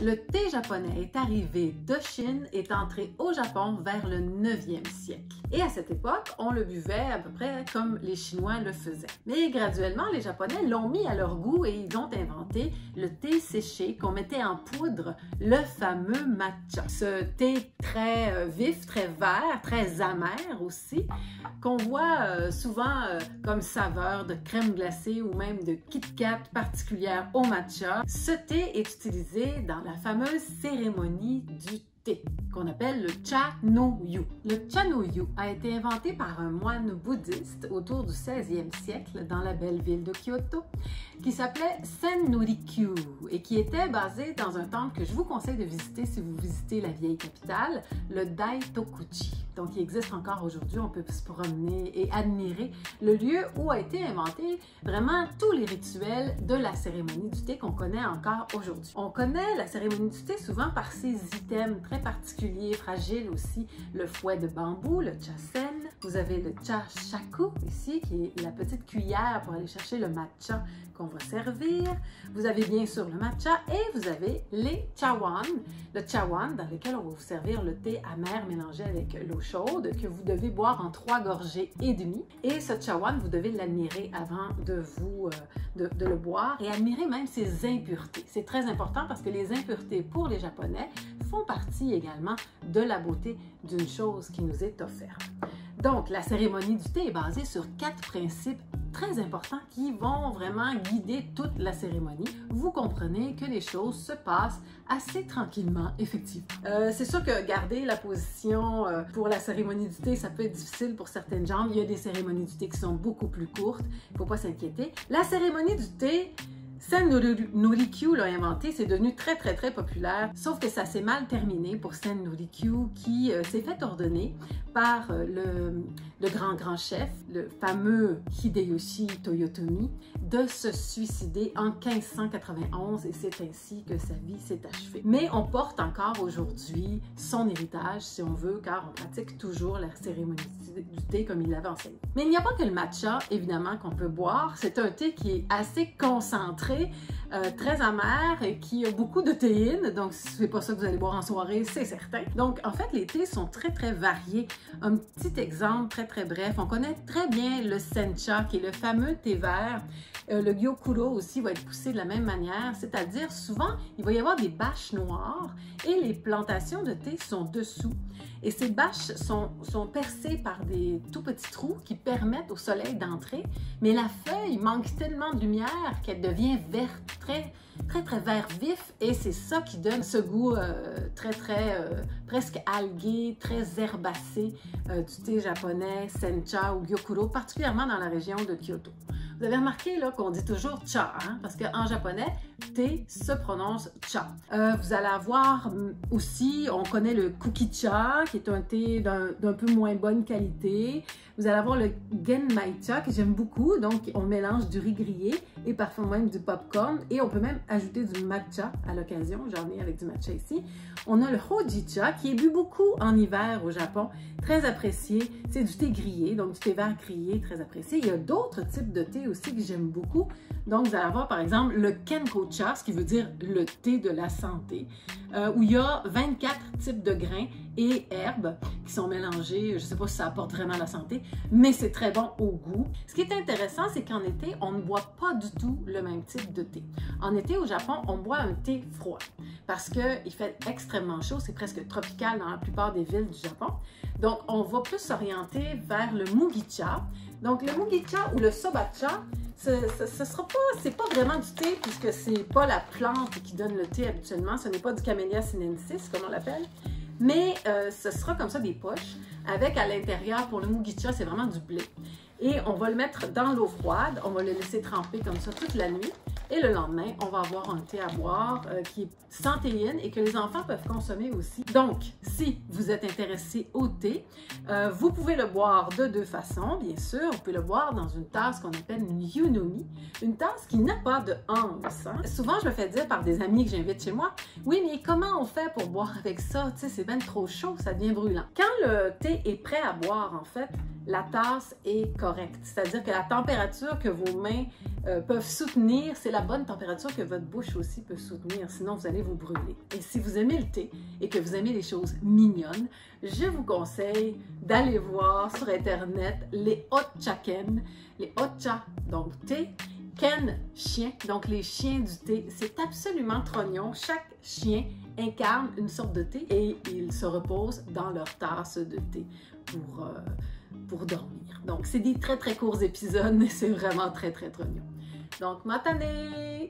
Le thé japonais est arrivé de Chine et est entré au Japon vers le 9e siècle. Et à cette époque, on le buvait à peu près comme les Chinois le faisaient. Mais graduellement, les Japonais l'ont mis à leur goût et ils ont inventé le thé séché qu'on mettait en poudre, le fameux matcha. Ce thé très vif, très vert, très amer aussi, qu'on voit souvent comme saveur de crème glacée ou même de Kit Kat particulière au matcha. Ce thé est utilisé dans la fameuse cérémonie du thé, qu'on appelle le cha-no-yu. Le cha-no-yu a été inventé par un moine bouddhiste autour du 16e siècle dans la belle ville de Kyoto, qui s'appelait Sen-no-rikyu et qui était basé dans un temple que je vous conseille de visiter si vous visitez la vieille capitale, le Daitokuchi. Donc, il existe encore aujourd'hui, on peut se promener et admirer le lieu où a été inventé vraiment tous les rituels de la cérémonie du thé qu'on connaît encore aujourd'hui. On connaît la cérémonie du thé souvent par ses items très particuliers, fragiles aussi, le fouet de bambou, le chasen. Vous avez le cha-shaku ici, qui est la petite cuillère pour aller chercher le matcha qu'on va servir. Vous avez bien sûr le matcha et vous avez les chawan. Le chawan dans lequel on va vous servir le thé amer mélangé avec l'eau chaude que vous devez boire en 3 gorgées et demie. Et ce chawan, vous devez l'admirer avant de le boire et admirer même ses impuretés. C'est très important parce que les impuretés pour les Japonais font partie également de la beauté d'une chose qui nous est offerte. Donc, la cérémonie du thé est basée sur 4 principes très importants qui vont vraiment guider toute la cérémonie. Vous comprenez que les choses se passent assez tranquillement, effectivement. C'est sûr que garder la position pour la cérémonie du thé, ça peut être difficile pour certaines gens. Il y a des cérémonies du thé qui sont beaucoup plus courtes, il ne faut pas s'inquiéter. La cérémonie du thé, Sen-no-rikyu l'a inventé, c'est devenu très populaire, sauf que ça s'est mal terminé pour Sen-no-rikyu qui s'est fait ordonner par le grand chef, le fameux Hideyoshi Toyotomi, de se suicider en 1591 et c'est ainsi que sa vie s'est achevée. Mais on porte encore aujourd'hui son héritage, si on veut, car on pratique toujours la cérémonie du thé comme il l'avait enseigné. Mais il n'y a pas que le matcha, évidemment, qu'on peut boire. C'est un thé qui est assez concentré, très amer et qui a beaucoup de théine, donc c'est pas ça que vous allez boire en soirée, c'est certain. Donc, en fait, les thés sont très variés. Un petit exemple très bref, on connaît très bien le sencha, qui est le fameux thé vert. Le gyokuro aussi va être poussé de la même manière, c'est-à-dire souvent, il va y avoir des bâches noires et les plantations de thé sont dessous. Et ces bâches sont percées par des tout petits trous qui permettent au soleil d'entrer, mais la feuille manque tellement de lumière qu'elle devient verte, très vert vif, et c'est ça qui donne ce goût presque algué, très herbacé du thé japonais, sencha ou gyokuro, particulièrement dans la région de Kyoto. Vous avez remarqué là qu'on dit toujours cha, hein? Parce qu'en japonais, thé se prononce cha. Vous allez avoir aussi, on connaît le kukicha, qui est un thé d'un peu moins bonne qualité. Vous allez avoir le genmaicha, que j'aime beaucoup. Donc, on mélange du riz grillé et parfois même du popcorn. Et on peut même ajouter du matcha à l'occasion. J'en ai avec du matcha ici. On a le hojicha, qui est bu beaucoup en hiver au Japon. Très apprécié. C'est du thé grillé, donc du thé vert grillé, très apprécié. Il y a d'autres types de thé aussi que j'aime beaucoup. Donc, vous allez avoir par exemple le kenkocha, ce qui veut dire le thé de la santé, où il y a 24 types de grains et herbes qui sont mélangés. Je ne sais pas si ça apporte vraiment la santé, mais c'est très bon au goût. Ce qui est intéressant, c'est qu'en été, on ne boit pas du tout le même type de thé. En été, au Japon, on boit un thé froid parce qu'il fait extrêmement chaud. C'est presque tropical dans la plupart des villes du Japon. Donc, on va plus s'orienter vers le mugicha. Donc, le mugicha ou le sobacha, c'est pas vraiment du thé puisque c'est pas la plante qui donne le thé habituellement. Ce n'est pas du Camellia sinensis, comme on l'appelle. Mais ce sera comme ça des poches avec à l'intérieur, pour le mugicha, c'est vraiment du blé. Et on va le mettre dans l'eau froide, on va le laisser tremper comme ça toute la nuit. Et le lendemain, on va avoir un thé à boire qui est sans théine et que les enfants peuvent consommer aussi. Donc, si vous êtes intéressé au thé, vous pouvez le boire de 2 façons, bien sûr. Vous pouvez le boire dans une tasse qu'on appelle une yunomi, une tasse qui n'a pas de anse. Hein. Souvent, je me fais dire par des amis que j'invite chez moi, « Oui, mais comment on fait pour boire avec ça? Tu sais, c'est bien trop chaud, ça devient brûlant. » Quand le thé est prêt à boire, en fait, la tasse est correcte. C'est-à-dire que la température que vos mains peuvent soutenir, c'est la bonne température que votre bouche aussi peut soutenir, sinon vous allez vous brûler. Et si vous aimez le thé et que vous aimez les choses mignonnes, je vous conseille d'aller voir sur Internet les Otchaken, les Otcha, donc thé, Ken, chien, donc les chiens du thé. C'est absolument trognon. Chaque chien incarne une sorte de thé et ils se reposent dans leur tasse de thé pour dormir. Donc, c'est des très, très courts épisodes, mais c'est vraiment très, très trognon. Donc, matane!